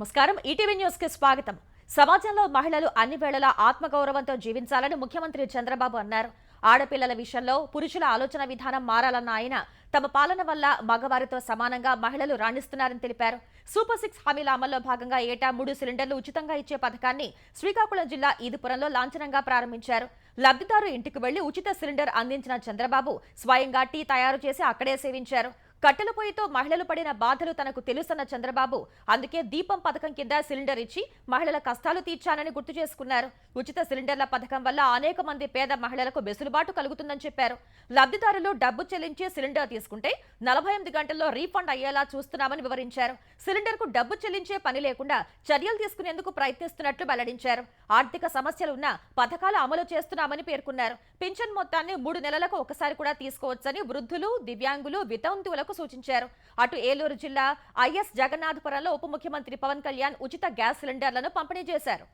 నమస్కారం ETV news కి స్వాగతం. సమాజంలో మహిళలు అన్ని వేళలా ఆత్మగౌరవంతో జీవించాలని ముఖ్యమంత్రి చంద్రబాబు అన్నారు. ఆడపిల్లల విషయంలో పురుషుల ఆలోచన విధానం మారాలన్న ఆయన తమ పాలన వల్ల మగవారితో సమానంగా మహిళలు రాణిస్తున్నారని తెలిపారు. సూపర్ 6 హామీల అమల్లో భాగంగా ఏటా 3 సిలిండర్లు ఉచితంగా ఇచ్చే పథకాన్ని శ్రీకాకుళం జిల్లా ఈదుపురంలో లాంఛనంగా ప్రారంభించారు. లబ్ధిదారు ఇంటికి వెళ్లి ఉచిత సిలిండర్ అందించిన చంద్రబాబు స్వయంగా టీ తయారు చేసి అక్కడే సేవించారు. కట్టెల పొయ్యితో మహిళలు పడిన బాధలు తనకు తెలుసన్న చంద్రబాబు అందుకే దీపం పథకం కింద సిలిండర్ ఇచ్చి మహిళల కష్టాలు తీర్చానని గుర్తు చేసుకున్నారు. ఉచిత సిలిండర్ల పథకం వల్ల అనేక మంది పేద మహిళలకు వెసులుబాటు కలుగుతుందని చెప్పారు. లబ్ధిదారులు డబ్బు చెల్లించి సిలిండర్ తీసుకుంటే 48 గంటల్లో రీఫండ్ అయ్యేలా చూస్తున్నామని వివరించారు. సిలిండర్ కు డబ్బు చెల్లించే పని లేకుండా చర్యలు తీసుకునేందుకు ప్రయత్నిస్తున్నట్లు వెల్లడించారు. ఆర్థిక సమస్యలున్న పథకాలు అమలు చేస్తున్నామని పేర్కొన్నారు. పింఛన్ మొత్తాన్ని 3 నెలలకు ఒకసారి కూడా తీసుకోవచ్చని వృద్ధులు, దివ్యాంగులు, వితంతువులకు సూచించారు. అటు ఏలూరు జిల్లా ఐఎస్ జగన్నాథపురంలో ఉప ముఖ్యమంత్రి పవన్ కళ్యాణ్ ఉచిత గ్యాస్ సిలిండర్లను పంపిణీ చేశారు.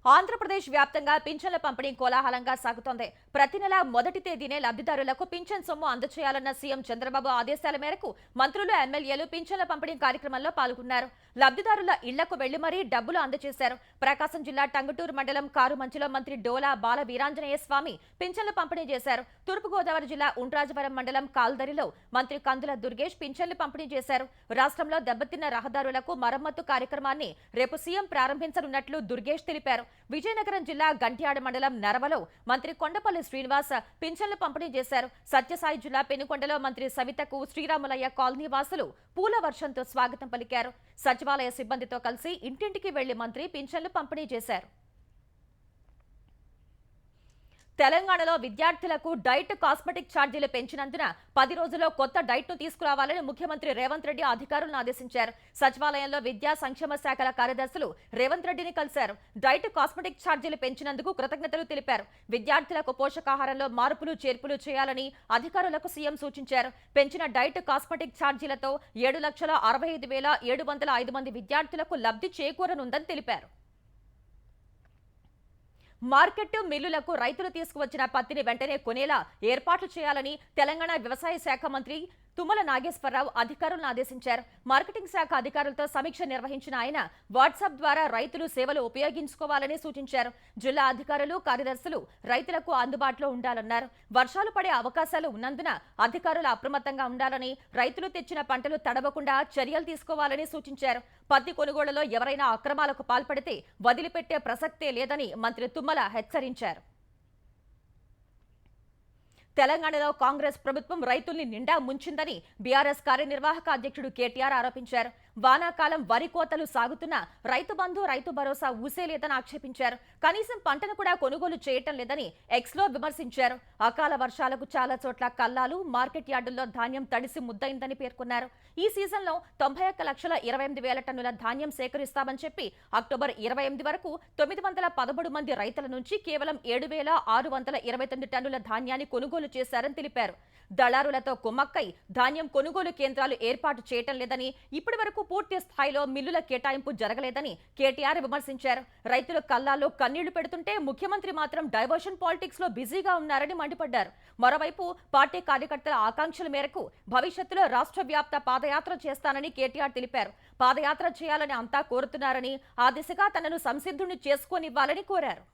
ఆంధ్రప్రదేశ్ వ్యాప్తంగా పింఛన్ల పంపిణీ కోలాహలంగా సాగుతోంది. ప్రతి నెల మొదటి తేదీనే లబ్ధిదారులకు పింఛన్ సొమ్ము అందజేయాలన్న సీఎం చంద్రబాబు ఆదేశాల మేరకు మంత్రులు, ఎమ్మెల్యేలు పింఛన్ల పంపిణీ కార్యక్రమంలో పాల్గొన్నారు. లబ్ధిదారుల ఇళ్లకు వెళ్లి మరీ డబ్బులు అందజేశారు. ప్రకాశం జిల్లా టంగుటూరు మండలం కారుమంచిలో మంత్రి డోలా బాల వీరాంజనేయ స్వామి పింఛన్లు పంపిణీ చేశారు. తూర్పుగోదావరి జిల్లా ఉండ్రాజవరం మండలం కాల్దరిలో మంత్రి కందుల దుర్గేష్ పింఛన్లు పంపిణీ చేశారు. రాష్ట్రంలో దెబ్బతిన్న రహదారులకు మరమ్మతు కార్యక్రమాన్ని రేపు సీఎం ప్రారంభించనున్నట్లు దుర్గేష్ తెలిపారు. విజయనగరం జిల్లా గంట్యాడ మండలం నరవలో మంత్రి కొండపల్లి శ్రీనివాస్ పింఛన్లు పంపిణీ చేశారు. సత్యసాయి జిల్లా పెనుకొండలో మంత్రి సవితకు శ్రీరాములయ్య కాలనీ వాసులు పూల వర్షంతో స్వాగతం పలికారు. సచివాలయ సిబ్బందితో కలిసి ఇంటింటికి వెళ్లి మంత్రి పింఛన్లు పంపిణీ చేశారు. తెలంగాణలో విద్యార్థులకు డైట్ కాస్మెటిక్ ఛార్జీలు పెంచినందున 10 రోజుల్లో కొత్త డైట్ ను తీసుకురావాలని ముఖ్యమంత్రి రేవంత్ రెడ్డి అధికారులను ఆదేశించారు. సచివాలయంలో విద్యా సంక్షేమ శాఖల కార్యదర్శులు రేవంత్ రెడ్డిని కలిశారు. డైట్ కాస్మెటిక్ ఛార్జీలు పెంచినందుకు కృతజ్ఞతలు తెలిపారు. విద్యార్థులకు పోషకాహారంలో మార్పులు చేర్పులు చేయాలని అధికారులకు సీఎం సూచించారు. పెంచిన డైట్ కాస్మెటిక్ ఛార్జీలతో 7,65,705 మంది విద్యార్థులకు లబ్ధి చేకూరనుందని తెలిపారు. మార్కెట్ మిల్లులకు రైతులు తీసుకువచ్చిన పత్తిని వెంటనే కొనేలా ఏర్పాట్లు చేయాలని తెలంగాణ వ్యవసాయ శాఖ మంత్రి తుమ్మల నాగేశ్వరరావు అధికారులను ఆదేశించారు. మార్కెటింగ్ శాఖ అధికారులతో సమీక్ష నిర్వహించిన ఆయన వాట్సాప్ ద్వారా రైతులు సేవలు ఉపయోగించుకోవాలని సూచించారు. జిల్లా అధికారులు, కార్యదర్శులు రైతులకు అందుబాటులో ఉండాలన్నారు. వర్షాలు పడే అవకాశాలు ఉన్నందున అధికారులు అప్రమత్తంగా ఉండాలని, రైతులు తెచ్చిన పంటలు తడవకుండా చర్యలు తీసుకోవాలని సూచించారు. పత్తి కొనుగోళ్లలో ఎవరైనా అక్రమాలకు పాల్పడితే వదిలిపెట్టే ప్రసక్తే లేదని మంత్రి తుమ్మల హెచ్చరించారు. తెలంగాణలో కాంగ్రెస్ ప్రభుత్వం రైతుల్ని నిండా ముంచిందని బీఆర్ఎస్ కార్యనిర్వాహక అధ్యక్షుడు కేటీఆర్ ఆరోపించారు. వానాకాలం వరి కోతలు సాగుతున్నా రైతు బంధు, రైతు భరోసా ఊసేలేదని ఆక్షేపించారు. కనీసం పంటను కూడా కొనుగోలు చేయటం లేదని ఎక్స్లో విమర్శించారు. అకాల వర్షాలకు చాలా చోట్ల కల్లాలు, మార్కెట్ యార్డుల్లో ధాన్యం తడిసి ముద్దయిందని పేర్కొన్నారు. ఈ సీజన్లో 91,28,000 టన్నుల ధాన్యం సేకరిస్తామని చెప్పి అక్టోబర్ 28 వరకు 913 మంది రైతుల నుంచి కేవలం 7,629 టన్నుల ధాన్యాన్ని కొనుగోలు చేశారని తెలిపారు. దళారులతో కుమ్మక్కై ధాన్యం కొనుగోలు కేంద్రాలు ఏర్పాటు చేయటం లేదని, ఇప్పటి వరకు పూర్తి స్థాయిలో మిల్లుల కేటాయింపు జరగలేదని కేటీఆర్ విమర్శించారు. రైతులు కల్లాల్లో కన్నీళ్లు పెడుతుంటే ముఖ్యమంత్రి మాత్రం డైవర్షన్ పాలిటిక్స్ లో బిజీగా ఉన్నారని మండిపడ్డారు. మరోవైపు పార్టీ కార్యకర్తల ఆకాంక్షల మేరకు భవిష్యత్తులో రాష్ట్ర వ్యాప్త పాదయాత్ర చేస్తానని కేటీఆర్ తెలిపారు. పాదయాత్ర చేయాలని అంతా కోరుతున్నారని, ఆ దిశగా తనను సంసిద్ధుని చేసుకోనివ్వాలని కోరారు.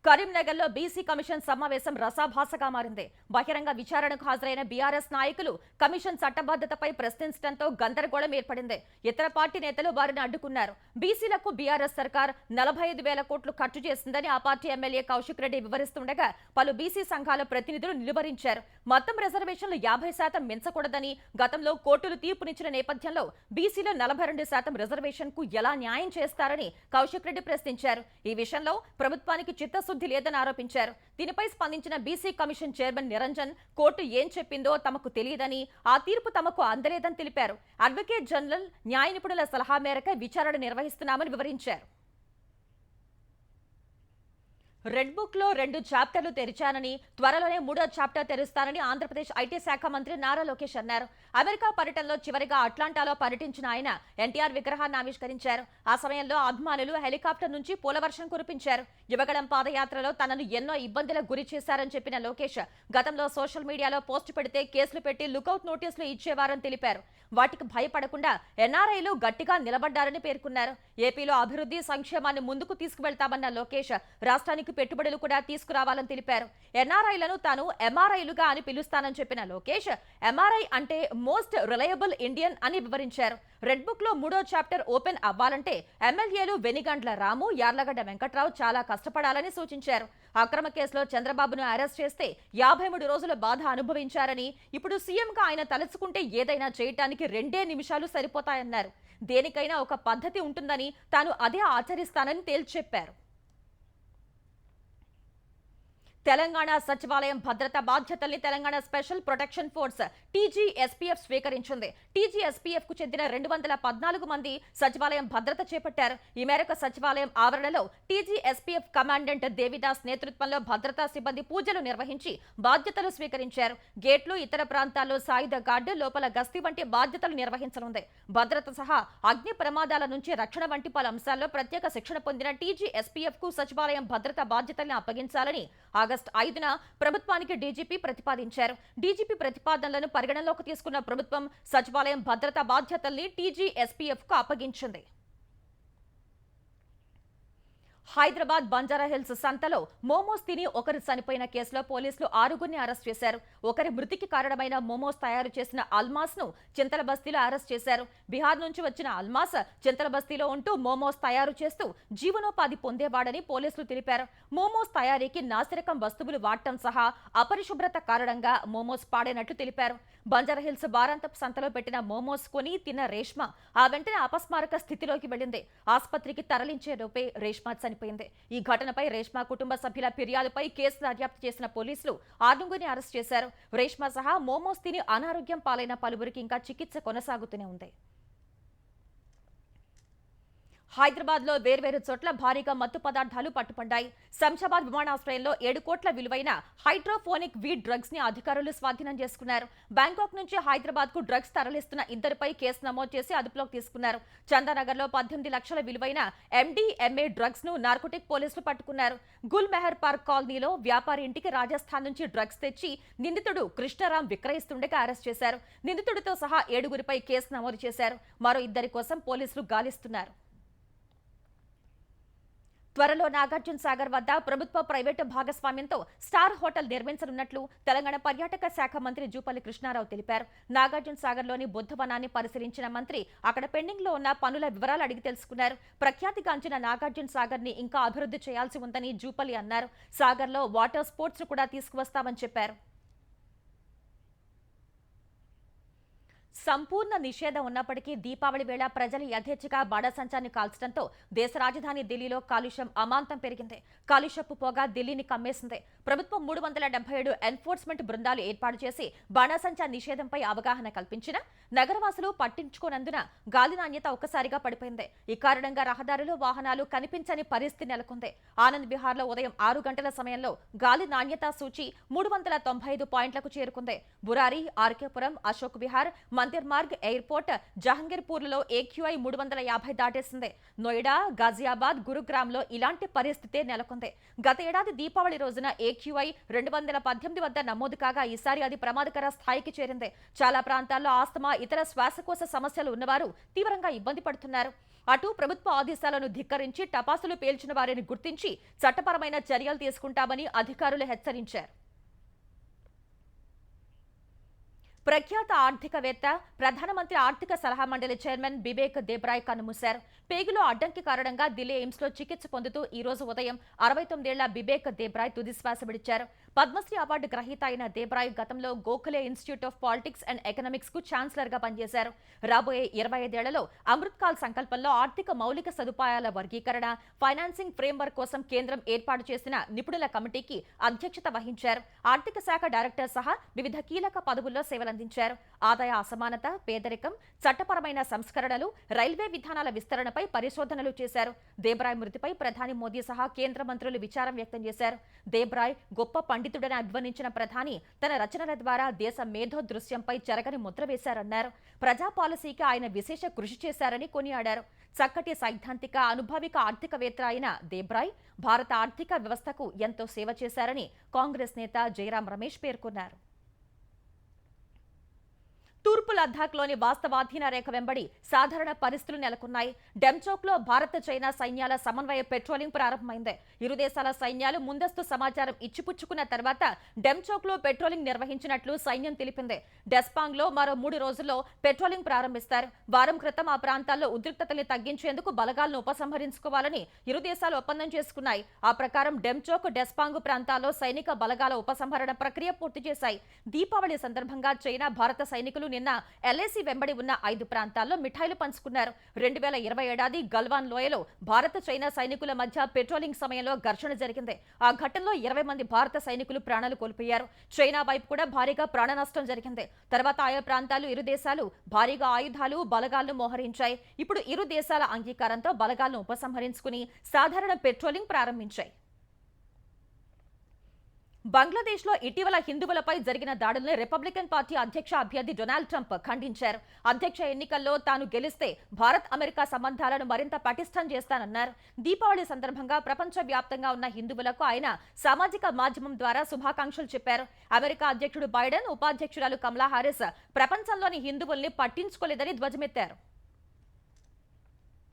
కరీంనగర్లో బీసీ కమిషన్ సమావేశం రసాభాసగా మారింది. బహిరంగ విచారణకు హాజరైన బీఆర్ఎస్ నాయకులు కమిషన్ చట్టబద్ధతపై ప్రశ్నించడంతో గందరగోళం ఏర్పడింది. ఇతర పార్టీ నేతలు వారిని అడ్డుకున్నారు. బీసీలకు బీఆర్ఎస్ సర్కార్ 45,000 కోట్లు ఖర్చు చేసిందని ఆ పార్టీ ఎమ్మెల్యే కౌశిక్ రెడ్డి వివరిస్తుండగా పలు బీసీ సంఘాల ప్రతినిధులు నిలువరించారు. మొత్తం రిజర్వేషన్లు 50% మించకూడదని గతంలో కోర్టులు తీర్పునిచ్చిన నేపథ్యంలో బీసీలో 42% రిజర్వేషన్ కు ఎలా న్యాయం చేస్తారని కౌశిక్ రెడ్డి ప్రశ్నించారు. ఈ విషయంలో ప్రభుత్వానికి చిత్తశుద్ధి లేదని ఆరోపించారు. దీనిపై స్పందించిన BC commission chairman Niranjan court ఏం చెప్పిందో తమకు తెలియదని, ఆ తీర్పు తమకు అందలేదని తెలిపారు. అడ్వకేట్ జనరల్, న్యాయ నిపుణుల సలహా మేరకు విచారణ నిర్వహిస్తున్నామని వివరించారు. రెడ్ బుక్ లో 2 చాప్టర్లు తెరిచానని, త్వరలోనే 3వ చాప్టర్ తెరుస్తానని ఆంధ్రప్రదేశ్ ఐటీ శాఖ మంత్రి నారా లోకేష్ అన్నారు. అమెరికా పర్యటనలో చివరిగా అట్లాంటాలో పర్యటించిన ఆయన ఎన్టీఆర్ విగ్రహాన్ని ఆవిష్కరించారు. ఆ సమయంలో అభిమానులు హెలికాప్టర్ నుంచి పూలవర్షం కురిపించారు. యువగళం పాదయాత్రలో తనను ఎన్నో ఇబ్బందులకు గురి చేశారని చెప్పిన లోకేష్, గతంలో సోషల్ మీడియాలో పోస్టు పెడితే కేసులు పెట్టి లుకౌట్ నోటీసులు ఇచ్చేవారని తెలిపారు. వాటికి భయపడకుండా ఎన్ఆర్ఐలు గట్టిగా నిలబడ్డారని పేర్కొన్నారు. ఏపీలో అభివృద్ధి సంక్షేమాన్ని ముందుకు తీసుకువెళ్తామన్న లోకేష్, రాష్ట్రానికి పెట్టుబడులు కూడా తీసుకురావాలని తెలిపారు. ఎన్ఆర్ఐలను తాను ఎంఆర్ఐలుగా అని పిలుస్తానని చెప్పిన లోకేష్, ఎంఆర్ఐ అంటే మోస్ట్ రిలయబుల్ ఇండియన్ అని వివరించారు. రెడ్ బుక్ లో 3వ చాప్టర్ ఓపెన్ అవ్వాలంటే ఎమ్మెల్యేలు వెనిగండ్ల రాము, యార్లగడ్డ వెంకట్రావు చాలా కష్టపడాలని సూచించారు. అక్రమ కేసులో చంద్రబాబును అరెస్ట్ చేస్తే 53 రోజుల బాధ అనుభవించారని, ఇప్పుడు సీఎంగా ఆయన తలుచుకుంటే ఏదైనా చేయటానికి 2 నిమిషాలు సరిపోతాయన్నారు. దేనికైనా ఒక పద్ధతి ఉంటుందని, తాను అదే ఆచరిస్తానని తేల్చి చెప్పారు. తెలంగాణ సచివాలయం భద్రతా బాధ్యతల్ని తెలంగాణ స్పెషల్ ప్రొటెక్షన్ ఫోర్స్ టీజీఎస్పీఎఫ్ స్వీకరించింది. టీజీఎస్పీఎఫ్ కు చెందిన 214 మంది సచివాలయం భద్రత చేపట్టారు. ఈ మేరకు సచివాలయం ఆవరణలో టీజీఎస్పీఎఫ్ కమాండెంట్ దేవిదాస్ నేతృత్వంలో భద్రతా సిబ్బంది పూజలు నిర్వహించి బాధ్యతలు స్వీకరించారు. గేట్లు, ఇతర ప్రాంతాల్లో సాయుధ గార్డు, లోపల గస్తీ వంటి బాధ్యతలు నిర్వహించనుంది. భద్రత సహా అగ్ని ప్రమాదాల నుంచి రక్షణ వంటి పలు అంశాల్లో ప్రత్యేక శిక్షణ పొందిన టీజీఎస్పీఎఫ్ కు సచివాలయం భద్రతా బాధ్యతల్ని అప్పగించాలని ఆగస్టు 5న ప్రభుత్వానికి డీజీపీ ప్రతిపాదించారు. డీజీపీ ప్రతిపాదనలను పరిగణలోకి తీసుకున్న ప్రభుత్వం సచివాలయం భద్రతా బాధ్యతల్ని టీజీఎస్పీఎఫ్ కు అప్పగించింది. హైదరాబాద్ బంజారాహిల్స్ సంతలో మోమోస్ తిని ఒకరు చనిపోయిన కేసులో పోలీసులు 6గురిని అరెస్ట్ చేశారు. ఒకరి మృతికి కారణమైన మోమోస్ తయారు చేసిన అల్మాస్ ను చింతలబస్తీలో అరెస్ట్ చేశారు. బీహార్ నుంచి వచ్చిన అల్మాస్ చింతలబస్తీలో ఉంటూ మోమోస్ తయారు చేస్తూ జీవనోపాధి పొందేవాడని పోలీసులు తెలిపారు. మోమోస్ తయారీకి నాసిరకం వస్తువులు వాడటం సహా అపరిశుభ్రత కారణంగా మోమోస్ పాడైనట్లు తెలిపారు. బంజారాహిల్స్ వారాంతపు సంతలో పెట్టిన మోమోస్ కొని తిన్న రేష్మ ఆ వెంటనే అపస్మారక స్థితిలోకి వెళ్లింది. ఆసుపత్రికి తరలించే లోపే రేష్మ చనిపోయింది. ఈ ఘటనపై రేష్మ కుటుంబ సభ్యుల ఫిర్యాదుపై కేసు దర్యాప్తు చేసిన పోలీసులు 6గురిని అరెస్ట్ చేశారు. రేష్మ సహా మోమోస్ తిని అనారోగ్యం పాలైన పలువురికి ఇంకా చికిత్స కొనసాగుతూనే ఉంది. హైదరాబాద్ లో వేర్వేరు చోట్ల భారీగా మత్తు పదార్థాలు పట్టుపడ్డాయి. శంషాబాద్ విమానాశ్రయంలో 7 కోట్ల విలువైన హైడ్రోఫోనిక్ వీడ్ డ్రగ్స్ ని అధికారులు స్వాధీనం చేసుకున్నారు. బ్యాంకాక్ నుంచి హైదరాబాద్ కు డ్రగ్స్ తరలిస్తున్న ఇద్దరిపై కేసు నమోదు చేసి అదుపులోకి తీసుకున్నారు. చందానగర్ లో 18 లక్షల విలువైన ఎండీఎంఏ డ్రగ్స్ ను నార్కోటిక్ పోలీసులు పట్టుకున్నారు. గుల్ మెహర్ పార్క్ కాలనీలో వ్యాపారి ఇంటికి రాజస్థాన్ నుంచి డ్రగ్స్ తెచ్చి నిందితుడు కృష్ణరాం విక్రయిస్తుండగా అరెస్ట్ చేశారు. నిందితుడితో సహా 7గురిపై కేసు నమోదు చేశారు. మరో 2 కోసం పోలీసులు గాలిస్తున్నారు. త్వరలో నాగార్జున సాగర్ వద్ద ప్రభుత్వ ప్రైవేటు భాగస్వామ్యంతో స్టార్ హోటల్ నిర్మించనున్నట్లు తెలంగాణ పర్యాటక శాఖ మంత్రి జూపల్లి కృష్ణారావు తెలిపారు. నాగార్జున సాగర్ లోని బుద్ధవనాన్ని పరిశీలించిన మంత్రి అక్కడ పెండింగ్ లో ఉన్న పనుల వివరాలు అడిగి తెలుసుకున్నారు. ప్రఖ్యాతిగాంచిన నాగార్జున సాగర్ ని ఇంకా అభివృద్ధి చేయాల్సి ఉందని జూపల్లి అన్నారు. సాగర్ లో వాటర్ స్పోర్ట్స్ కూడా తీసుకువస్తామని చెప్పారు. సంపూర్ణ నిషేధం ఉన్నప్పటికీ దీపావళి వేళ ప్రజలు యథేచ్ఛగా బాణాసంచాన్ని కాల్చడంతో దేశ రాజధాని ఢిల్లీలో కాలుష్యం అమాంతం పెరిగింది. కాలుష్యపు పొగ ఢిల్లీని కమ్మేసింది. ప్రభుత్వం 377 ఎన్ఫోర్స్మెంట్ బృందాలు ఏర్పాటు చేసి బాణాసంచా నిషేధంపై అవగాహన కల్పించినా నగరవాసులు పట్టించుకోనందున గాలి నాణ్యత ఒక్కసారిగా పడిపోయింది. ఈ కారణంగా రహదారులు, వాహనాలు కనిపించని పరిస్థితి నెలకొంది. ఆనంద్ విహార్ లో ఉదయం 6 గంటల సమయంలో గాలి నాణ్యతా సూచి 395 పాయింట్లకు చేరుకుంది. బురారి, ఆర్కేపురం, అశోక్ విహార్, మందిర్ మార్గ్, ఎయిర్పోర్ట్, జహంగీర్పూర్లలో ఏక్యూఐ 350 దాటేసింది. నోయిడా, గాజియాబాద్, గురుగ్రామ్ లో ఇలాంటి పరిస్థితే నెలకొంది. గత ఏడాది దీపావళి రోజున ఏక్యూఐ 218 వద్ద నమోదు కాగా ఈసారి అది ప్రమాదకర స్థాయికి చేరింది. చాలా ప్రాంతాల్లో ఆస్తమా, ఇతర శ్వాసకోశ సమస్యలు ఉన్నవారు తీవ్రంగా ఇబ్బంది పడుతున్నారు. అటు ప్రభుత్వ ఆదేశాలను ధిక్కరించి టపాసులు పేల్చిన వారిని గుర్తించి చట్టపరమైన చర్యలు తీసుకుంటామని అధికారులు హెచ్చరించారు. ప్రఖ్యాత ఆర్థికవేత్త, ప్రధానమంత్రి ఆర్థిక సలహా మండలి చైర్మన్ బిబేక్ దేబ్రాయ్ కన్నుమూశారు. పేగులో అడ్డంకి కారణంగా ఢిల్లీ ఎయిమ్స్ లో చికిత్స పొందుతూ ఈ రోజు ఉదయం 69 ఏళ్ల బిబేక్ దేబ్రాయ్ తుదిశ్వాస విడిచారు. పద్మశ్రీ అవార్డు గ్రహీత అయిన దేబ్రాయ్ గతంలో Gokhale institute of politics and economics కు ఛాన్సలర్ గా పనిచేశారు. రాబోయే 25 ఏళ్లలో అమృత్కాల్ సంకల్పంలో ఆర్థిక మౌలిక సదుపాయాల వర్గీకరణ, ఫైనాన్సింగ్ ఫ్రేమ్వర్క్ కోసం కేంద్రం ఏర్పాటు చేసిన నిపుణుల కమిటీకి అధ్యక్షత వహించారు. ఆర్థిక శాఖ డైరెక్టర్ సహా వివిధ కీలక పదవుల్లో సేవలందించారు. ఆదాయ అసమానత, పేదరికం, చట్టపరమైన సంస్కరణలు, రైల్వే విధానాల విస్తరణపై పరిశోధనలు చేశారు. దేబ్రాయ్ మృతిపై ప్రధాని మోదీ సహా కేంద్ర మంత్రులు విచారం వ్యక్తం చేశారు. దేబ్రాయ్ గొప్ప పండితుడని అభివర్ణించిన ప్రధాని తన రచనల ద్వారా దేశ మేధో దృశ్యంపై చెరగని ముద్ర వేశారన్నారు. ప్రజా పాలసీకి ఆయన విశేష కృషి చేశారని కొనియాడారు. చక్కటి సైద్ధాంతిక, అనుభవిక ఆర్థికవేత్త అయిన దేబ్రాయ్ భారత ఆర్థిక వ్యవస్థకు ఎంతో సేవ చేశారని కాంగ్రెస్ నేత జయరాం రమేష్ పేర్కొన్నారు. తూర్పు లద్దాఖ్లోని వాస్తవాధీన రేఖ వెంబడి సాధారణ పరిస్థితులు నెలకొన్నాయి. డెమ్చోక్లో భారత చైనా సైన్యాల సమన్వయ పెట్రోలింగ్ ప్రారంభమైంది. ఇరు దేశాల సైన్యాలు ముందస్తు సమాచారం ఇచ్చిపుచ్చుకున్న తర్వాత డెమ్చోక్లో పెట్రోలింగ్ నిర్వహించినట్లు సైన్యం తెలిపింది. డెస్పాంగ్లో మరో 3 రోజుల్లో పెట్రోలింగ్ ప్రారంభిస్తారు. వారం క్రితం ఆ ప్రాంతాల్లో ఉద్రిక్తతల్ని తగ్గించేందుకు బలగాలను ఉపసంహరించుకోవాలని ఇరు దేశాలు ఒప్పందం చేసుకున్నాయి. ఆ ప్రకారం డెమ్చోక్, డెస్పాంగ్ ప్రాంతాల్లో సైనిక బలగాల ఉపసంహరణ ప్రక్రియ పూర్తి చేశాయి. దీపావళి సందర్భంగా చైనా, భారత సైనికులు నిన్న ఎల్ఏసీ వెంబడి ఉన్న 5 ప్రాంతాల్లో మిఠాయిలు పంచుకున్నారు. 2020 ఏడాది గల్వాన్ లోయలో భారత చైనా సైనికుల మధ్య పెట్రోలింగ్ సమయంలో ఘర్షణ జరిగింది. ఆ ఘటనలో 20 మంది భారత సైనికులు ప్రాణాలు కోల్పోయారు. చైనా వైపు కూడా భారీగా ప్రాణ నష్టం జరిగింది. తర్వాత ఆయా ప్రాంతాలు ఇరు దేశాలు భారీగా ఆయుధాలు, బలగాలను మోహరించాయి. ఇప్పుడు ఇరు దేశాల అంగీకారంతో బలగాలను ఉపసంహరించుకుని సాధారణ పెట్రోలింగ్ ప్రారంభించాయి. బంగ్లాదేశ్లో ఇటీవల హిందువులపై జరిగిన దాడుల్ని రిపబ్లికన్ పార్టీ అధ్యక్ష అభ్యర్థి డొనాల్డ్ ట్రంప్ ఖండించారు. అధ్యక్ష ఎన్నికల్లో తాను గెలిస్తే భారత్, అమెరికా సంబంధాలను మరింత పటిష్టం చేస్తానన్నారు. దీపావళి సందర్భంగా ప్రపంచ వ్యాప్తంగా ఉన్న హిందువులకు ఆయన సామాజిక మాధ్యమం ద్వారా శుభాకాంక్షలు చెప్పారు. అమెరికా అధ్యక్షుడు బైడెన్, ఉపాధ్యక్షురాలు కమలా హారిస్ ప్రపంచంలోని హిందువుల్ని పట్టించుకోలేదని ధ్వజమెత్తారు.